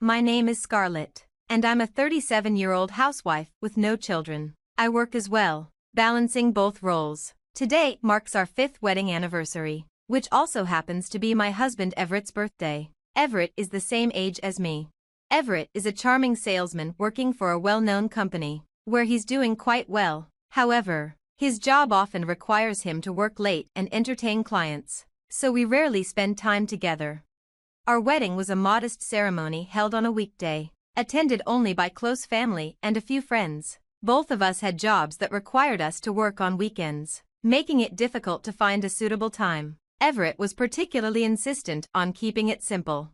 My name is Scarlett, and I'm a 37-year-old housewife with no children. I work as well, balancing both roles. Today marks our 5th wedding anniversary, which also happens to be my husband Everett's birthday. Everett is the same age as me. Everett is a charming salesman working for a well-known company, where he's doing quite well. However, his job often requires him to work late and entertain clients, so we rarely spend time together. Our wedding was a modest ceremony held on a weekday, attended only by close family and a few friends. Both of us had jobs that required us to work on weekends, making it difficult to find a suitable time. Everett was particularly insistent on keeping it simple.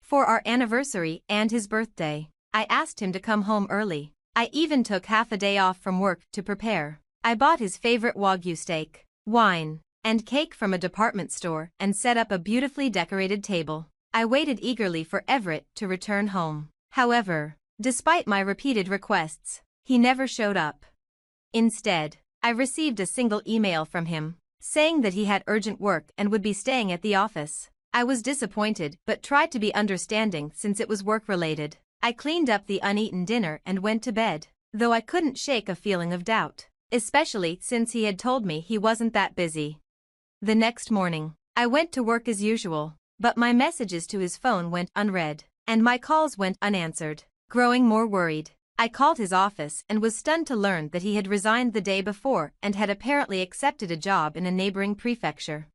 For our anniversary and his birthday, I asked him to come home early. I even took half a day off from work to prepare. I bought his favorite Wagyu steak, wine, and cake from a department store and set up a beautifully decorated table. I waited eagerly for Everett to return home. However, despite my repeated requests, he never showed up. Instead, I received a single email from him, saying that he had urgent work and would be staying at the office. I was disappointed but tried to be understanding since it was work-related. I cleaned up the uneaten dinner and went to bed, though I couldn't shake a feeling of doubt, especially since he had told me he wasn't that busy. The next morning, I went to work as usual, but my messages to his phone went unread, and my calls went unanswered. Growing more worried, I called his office and was stunned to learn that he had resigned the day before and had apparently accepted a job in a neighboring prefecture.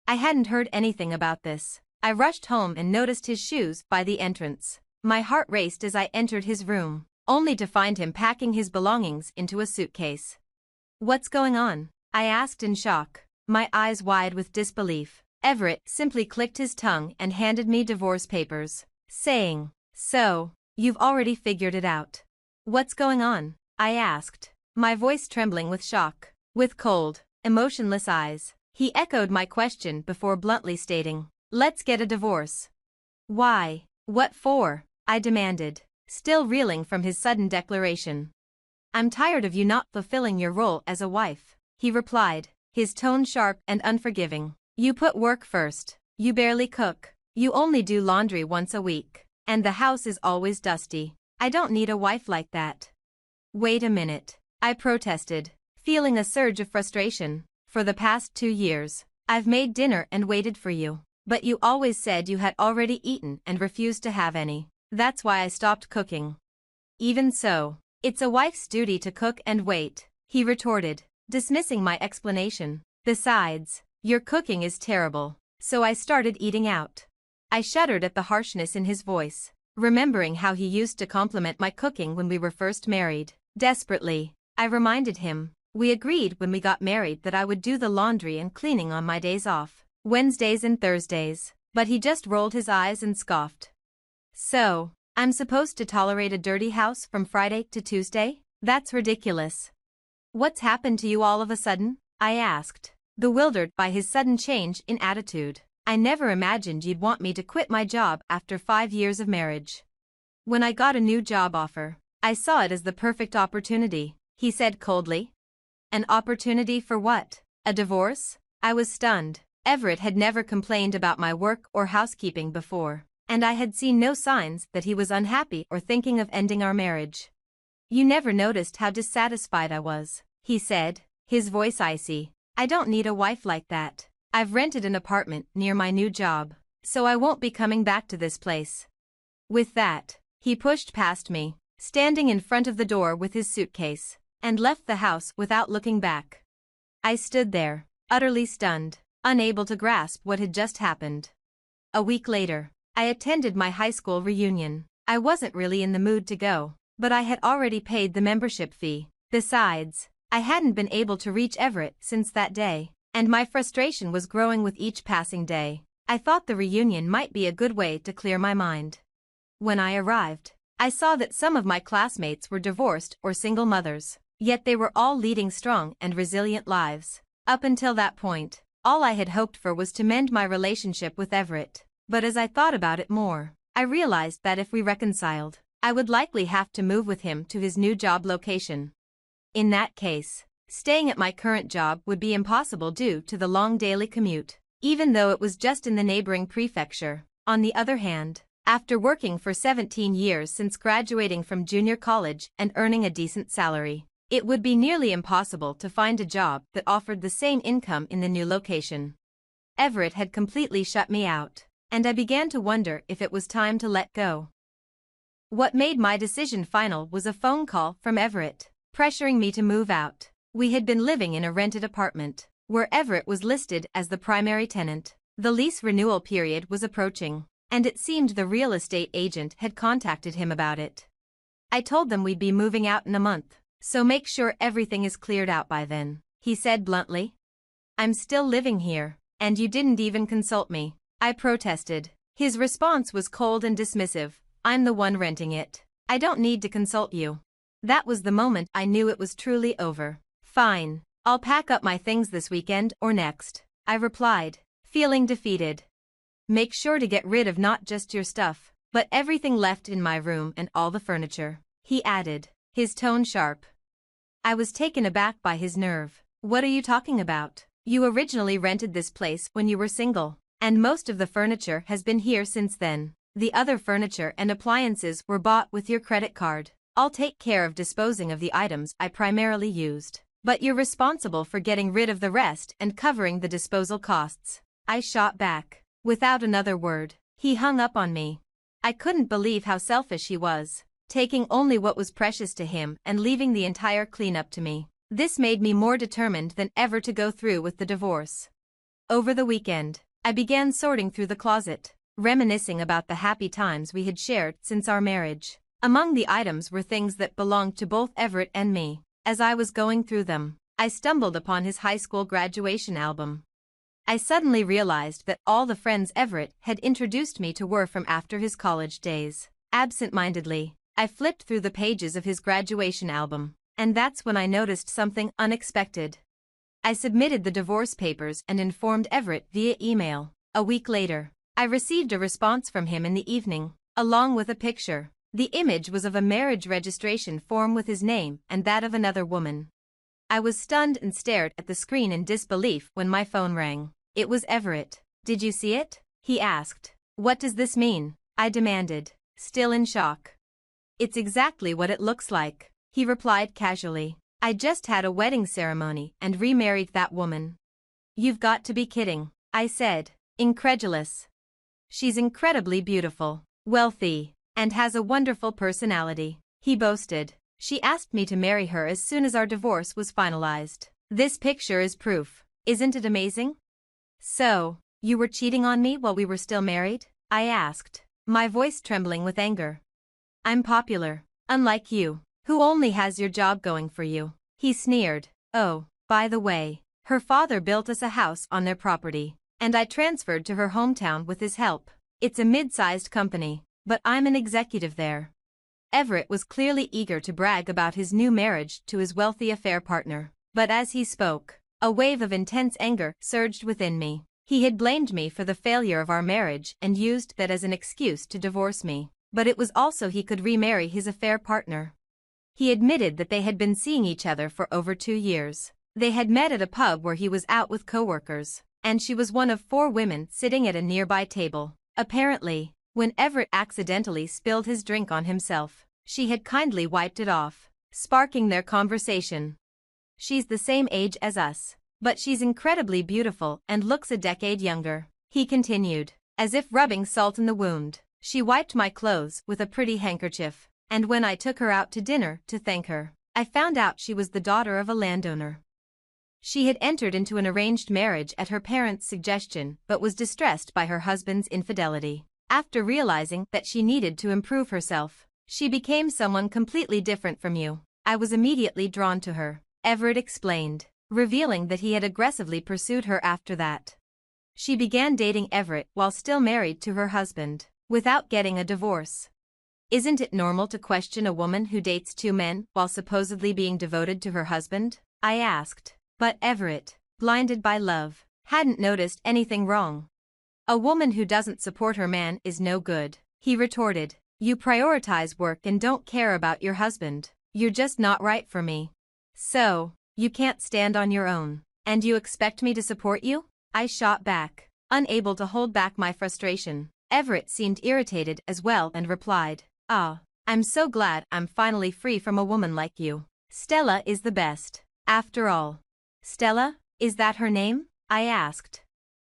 I hadn't heard anything about this. I rushed home and noticed his shoes by the entrance. My heart raced as I entered his room, only to find him packing his belongings into a suitcase. "What's going on?" I asked in shock, my eyes wide with disbelief. Everett simply clicked his tongue and handed me divorce papers, saying, "So, you've already figured it out." "What's going on?" I asked, my voice trembling with shock. With cold, emotionless eyes, he echoed my question before bluntly stating, "Let's get a divorce." "Why? What for?" I demanded, still reeling from his sudden declaration. "I'm tired of you not fulfilling your role as a wife," he replied, his tone sharp and unforgiving. "You put work first. You barely cook. You only do laundry once a week. And the house is always dusty. I don't need a wife like that." "Wait a minute," I protested, feeling a surge of frustration. "For the past 2 years, I've made dinner and waited for you. But you always said you had already eaten and refused to have any. That's why I stopped cooking." "Even so, it's a wife's duty to cook and wait," he retorted, dismissing my explanation. "Besides, your cooking is terrible." So I started eating out. I shuddered at the harshness in his voice, remembering how he used to compliment my cooking when we were first married. Desperately, I reminded him, we agreed when we got married that I would do the laundry and cleaning on my days off, Wednesdays and Thursdays, but he just rolled his eyes and scoffed. "So, I'm supposed to tolerate a dirty house from Friday to Tuesday? That's ridiculous." "What's happened to you all of a sudden?" I asked, bewildered by his sudden change in attitude. "I never imagined you'd want me to quit my job after 5 years of marriage." "When I got a new job offer, I saw it as the perfect opportunity," he said coldly. "An opportunity for what? A divorce?" I was stunned. Everett had never complained about my work or housekeeping before, and I had seen no signs that he was unhappy or thinking of ending our marriage. "You never noticed how dissatisfied I was," he said, his voice icy. "I don't need a wife like that. I've rented an apartment near my new job, so I won't be coming back to this place." With that, he pushed past me, standing in front of the door with his suitcase, and left the house without looking back. I stood there, utterly stunned, unable to grasp what had just happened. A week later, I attended my high school reunion. I wasn't really in the mood to go, but I had already paid the membership fee. Besides, I hadn't been able to reach Everett since that day, and my frustration was growing with each passing day. I thought the reunion might be a good way to clear my mind. When I arrived, I saw that some of my classmates were divorced or single mothers, yet they were all leading strong and resilient lives. Up until that point, all I had hoped for was to mend my relationship with Everett, but as I thought about it more, I realized that if we reconciled, I would likely have to move with him to his new job location. In that case, staying at my current job would be impossible due to the long daily commute, even though it was just in the neighboring prefecture. On the other hand, After working for 17 years since graduating from junior college and earning a decent salary, it would be nearly impossible to find a job that offered the same income in the new location. Everett had completely shut me out, and I began to wonder if it was time to let go. What made my decision final was a phone call from Everett, pressuring me to move out. We had been living in a rented apartment, where Everett was listed as the primary tenant. The lease renewal period was approaching, and it seemed the real estate agent had contacted him about it. I told them we'd be moving out in a month, so make sure everything is cleared out by then, he said bluntly. I'm still living here, and you didn't even consult me, I protested. His response was cold and dismissive. I'm the one renting it. I don't need to consult you. That was the moment I knew it was truly over. Fine, I'll pack up my things this weekend or next, I replied, feeling defeated. Make sure to get rid of not just your stuff, but everything left in my room and all the furniture, he added, his tone sharp. I was taken aback by his nerve. What are you talking about? You originally rented this place when you were single, and most of the furniture has been here since then. The other furniture and appliances were bought with your credit card. I'll take care of disposing of the items I primarily used, but you're responsible for getting rid of the rest and covering the disposal costs, I shot back. Without another word, he hung up on me. I couldn't believe how selfish he was, taking only what was precious to him and leaving the entire cleanup to me. This made me more determined than ever to go through with the divorce. Over the weekend, I began sorting through the closet, reminiscing about the happy times we had shared since our marriage. Among the items were things that belonged to both Everett and me. As I was going through them, I stumbled upon his high school graduation album. I suddenly realized that all the friends Everett had introduced me to were from after his college days. Absent-mindedly, I flipped through the pages of his graduation album, and that's when I noticed something unexpected. I submitted the divorce papers and informed Everett via email. A week later, I received a response from him in the evening, along with a picture. The image was of a marriage registration form with his name and that of another woman. I was stunned and stared at the screen in disbelief when my phone rang. It was Everett. Did you see it? He asked. What does this mean? I demanded, still in shock. It's exactly what it looks like, he replied casually. I just had a wedding ceremony and remarried that woman. You've got to be kidding, I said, incredulous. She's incredibly beautiful, wealthy, and has a wonderful personality, he boasted. She asked me to marry her as soon as our divorce was finalized. This picture is proof. Isn't it amazing? So, you were cheating on me while we were still married? I asked, my voice trembling with anger. I'm popular, unlike you, who only has your job going for you, he sneered. Oh, by the way, her father built us a house on their property, and I transferred to her hometown with his help. It's a mid-sized company, but I'm an executive there. Everett was clearly eager to brag about his new marriage to his wealthy affair partner, but as he spoke, a wave of intense anger surged within me. He had blamed me for the failure of our marriage and used that as an excuse to divorce me, but it was also he could remarry his affair partner. He admitted that they had been seeing each other for over 2 years. They had met at a pub where he was out with coworkers, and she was one of 4 women sitting at a nearby table. Apparently, when Everett accidentally spilled his drink on himself, she had kindly wiped it off, sparking their conversation. She's the same age as us, but she's incredibly beautiful and looks a decade younger, he continued, as if rubbing salt in the wound. She wiped my clothes with a pretty handkerchief, and when I took her out to dinner to thank her, I found out she was the daughter of a landowner. She had entered into an arranged marriage at her parents' suggestion but was distressed by her husband's infidelity. After realizing that she needed to improve herself, she became someone completely different from you. I was immediately drawn to her, Everett explained, revealing that he had aggressively pursued her after that. She began dating Everett while still married to her husband, without getting a divorce. Isn't it normal to question a woman who dates 2 men while supposedly being devoted to her husband? I asked. But Everett, blinded by love, hadn't noticed anything wrong. A woman who doesn't support her man is no good, he retorted. You prioritize work and don't care about your husband. You're just not right for me. So, you can't stand on your own, and you expect me to support you? I shot back, unable to hold back my frustration. Everett seemed irritated as well and replied, "Ah, I'm so glad I'm finally free from a woman like you. Stella is the best, after all." "Stella? Is that her name?" I asked.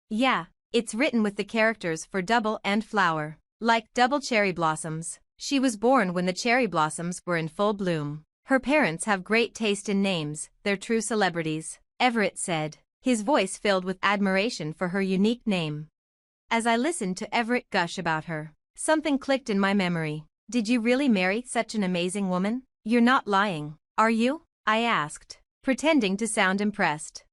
"Yeah, it's written with the characters for double and flower, like double cherry blossoms. She was born when the cherry blossoms were in full bloom. Her parents have great taste in names, they're true celebrities," Everett said, his voice filled with admiration for her unique name. As I listened to Everett gush about her, something clicked in my memory. "Did you really marry such an amazing woman? You're not lying, are you?" I asked, pretending to sound impressed.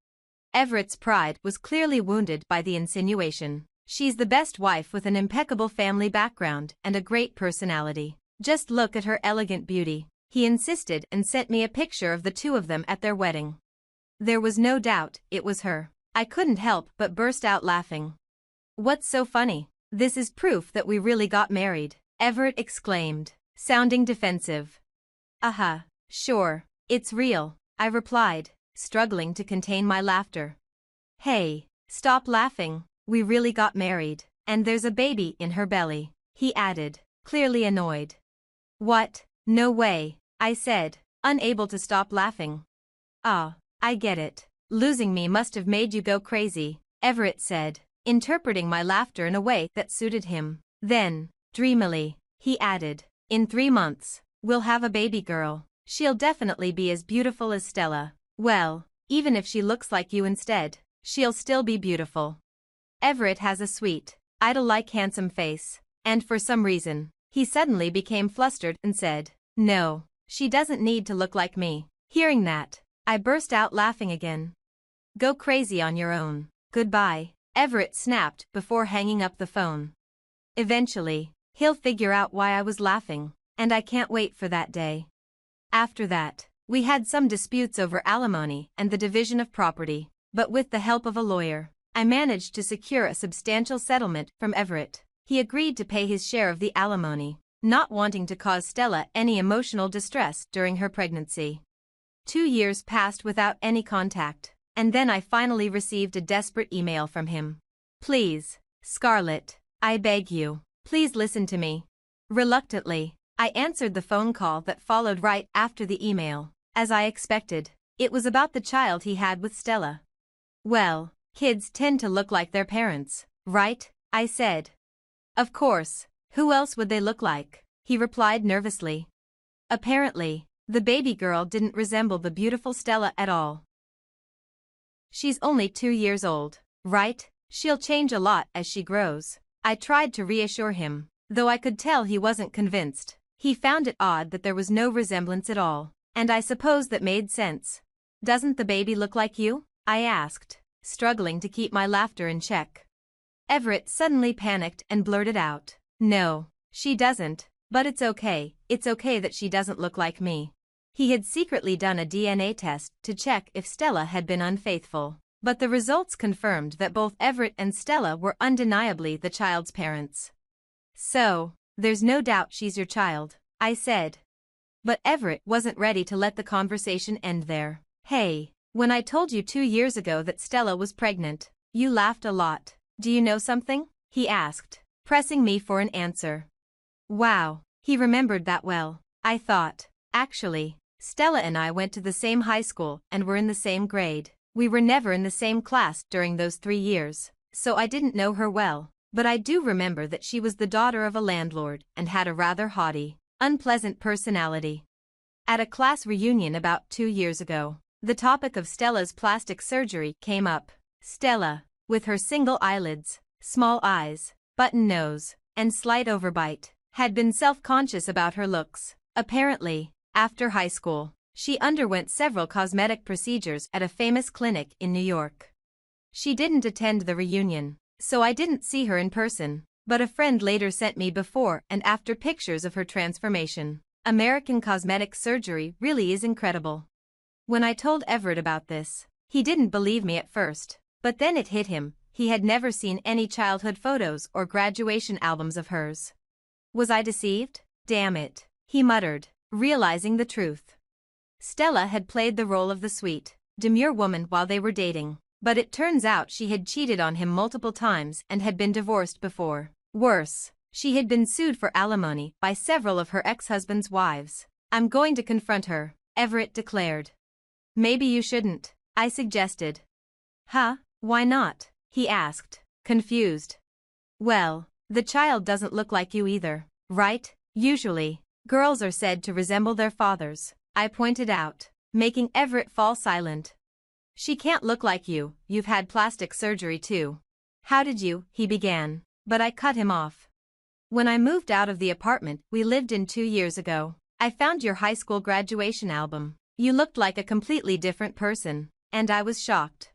Everett's pride was clearly wounded by the insinuation. "She's the best wife with an impeccable family background and a great personality. Just look at her elegant beauty," he insisted and sent me a picture of the two of them at their wedding. There was no doubt it was her. I couldn't help but burst out laughing. "What's so funny? This is proof that we really got married," Everett exclaimed, sounding defensive. Sure, it's real," I replied, struggling to contain my laughter. "Hey, stop laughing. We really got married, and there's a baby in her belly," he added, clearly annoyed. "What? No way," I said, unable to stop laughing. "Ah, I get it. Losing me must have made you go crazy," Everett said, interpreting my laughter in a way that suited him. Then, dreamily, he added, "In 3 months, we'll have a baby girl. She'll definitely be as beautiful as Stella. Well, even if she looks like you instead, she'll still be beautiful." Everett has a sweet, idol-like handsome face, and for some reason, he suddenly became flustered and said, "No, she doesn't need to look like me." Hearing that, I burst out laughing again. "Go crazy on your own. Goodbye," Everett snapped before hanging up the phone. Eventually, he'll figure out why I was laughing, and I can't wait for that day. After that, we had some disputes over alimony and the division of property, but with the help of a lawyer, I managed to secure a substantial settlement from Everett. He agreed to pay his share of the alimony, not wanting to cause Stella any emotional distress during her pregnancy. 2 years passed without any contact, and then I finally received a desperate email from him. "Please, Scarlett, I beg you, please listen to me." Reluctantly, I answered the phone call that followed right after the email. As I expected, it was about the child he had with Stella. "Well, kids tend to look like their parents, right?" I said. "Of course, who else would they look like?" he replied nervously. Apparently, the baby girl didn't resemble the beautiful Stella at all. "She's only 2 years old, right? She'll change a lot as she grows." I tried to reassure him, though I could tell he wasn't convinced. He found it odd that there was no resemblance at all, and I suppose that made sense. "Doesn't the baby look like you?" I asked, struggling to keep my laughter in check. Everett suddenly panicked and blurted out, "No, she doesn't, but it's okay that she doesn't look like me." He had secretly done a DNA test to check if Stella had been unfaithful, but the results confirmed that both Everett and Stella were undeniably the child's parents. "So, there's no doubt she's your child," I said. But Everett wasn't ready to let the conversation end there. "Hey, when I told you 2 years ago that Stella was pregnant, you laughed a lot. Do you know something?" he asked, pressing me for an answer. Wow, he remembered that well, I thought. Actually, Stella and I went to the same high school and were in the same grade. We were never in the same class during those 3 years, so I didn't know her well, but I do remember that she was the daughter of a landlord and had a rather haughty, unpleasant personality. At a class reunion about 2 years ago, the topic of Stella's plastic surgery came up. Stella, with her single eyelids, small eyes, button nose, and slight overbite, had been self-conscious about her looks. Apparently, after high school, she underwent several cosmetic procedures at a famous clinic in New York. She didn't attend the reunion, so I didn't see her in person, but a friend later sent me before and after pictures of her transformation. American cosmetic surgery really is incredible. When I told Everett about this, he didn't believe me at first, but then it hit him. He had never seen any childhood photos or graduation albums of hers. Was I deceived? Damn it, he muttered, realizing the truth. Stella had played the role of the sweet, demure woman while they were dating, but it turns out she had cheated on him multiple times and had been divorced before. Worse, she had been sued for alimony by several of her ex-husband's wives. I'm going to confront her, Everett declared. Maybe you shouldn't, I suggested. Huh, why not? He asked, confused. Well, the child doesn't look like you either, right? Usually, girls are said to resemble their fathers, I pointed out, making Everett fall silent. She can't look like you, you've had plastic surgery too. How did you? He began, but I cut him off. When I moved out of the apartment we lived in 2 years ago, I found your high school graduation album. You looked like a completely different person, and I was shocked.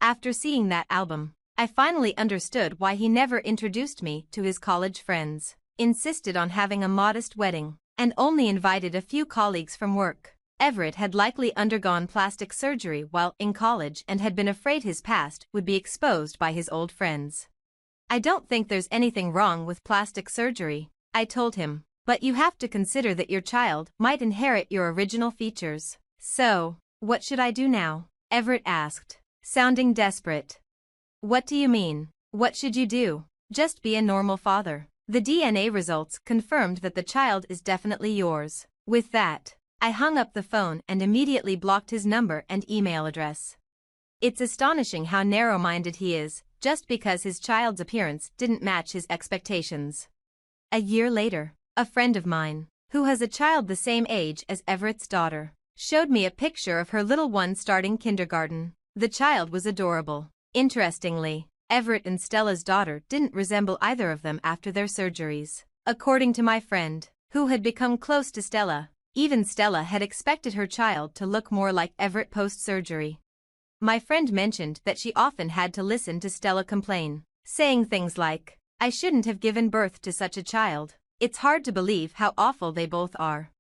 After seeing that album, I finally understood why he never introduced me to his college friends, insisted on having a modest wedding, and only invited a few colleagues from work. Everett had likely undergone plastic surgery while in college and had been afraid his past would be exposed by his old friends. I don't think there's anything wrong with plastic surgery, I told him, but you have to consider that your child might inherit your original features. So, what should I do now? Everett asked, sounding desperate. What do you mean? What should you do? Just be a normal father. The DNA results confirmed that the child is definitely yours. With that, I hung up the phone and immediately blocked his number and email address. It's astonishing how narrow-minded he is, just because his child's appearance didn't match his expectations. A year later, a friend of mine, who has a child the same age as Everett's daughter, showed me a picture of her little one starting kindergarten. The child was adorable. Interestingly, Everett and Stella's daughter didn't resemble either of them after their surgeries. According to my friend, who had become close to Stella, even Stella had expected her child to look more like Everett post-surgery. My friend mentioned that she often had to listen to Stella complain, saying things like, "I shouldn't have given birth to such a child. It's hard to believe how awful they both are."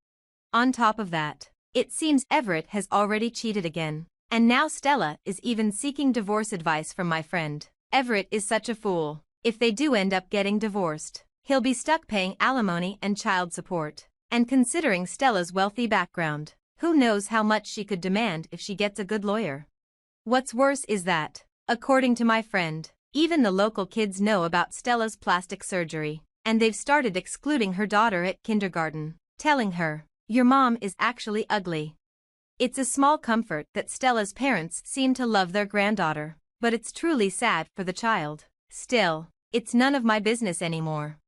On top of that, it seems Everett has already cheated again. And now Stella is even seeking divorce advice from my friend. Everett is such a fool. If they do end up getting divorced, he'll be stuck paying alimony and child support. And considering Stella's wealthy background, who knows how much she could demand if she gets a good lawyer. What's worse is that, according to my friend, even the local kids know about Stella's plastic surgery, and they've started excluding her daughter at kindergarten, telling her, "Your mom is actually ugly." It's a small comfort that Stella's parents seem to love their granddaughter, but it's truly sad for the child. Still, it's none of my business anymore.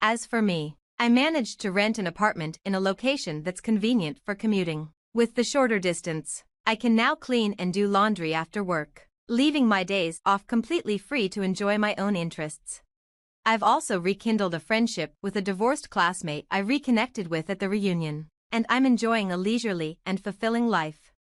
As for me, I managed to rent an apartment in a location that's convenient for commuting. With the shorter distance, I can now clean and do laundry after work, leaving my days off completely free to enjoy my own interests. I've also rekindled a friendship with a divorced classmate I reconnected with at the reunion, and I'm enjoying a leisurely and fulfilling life.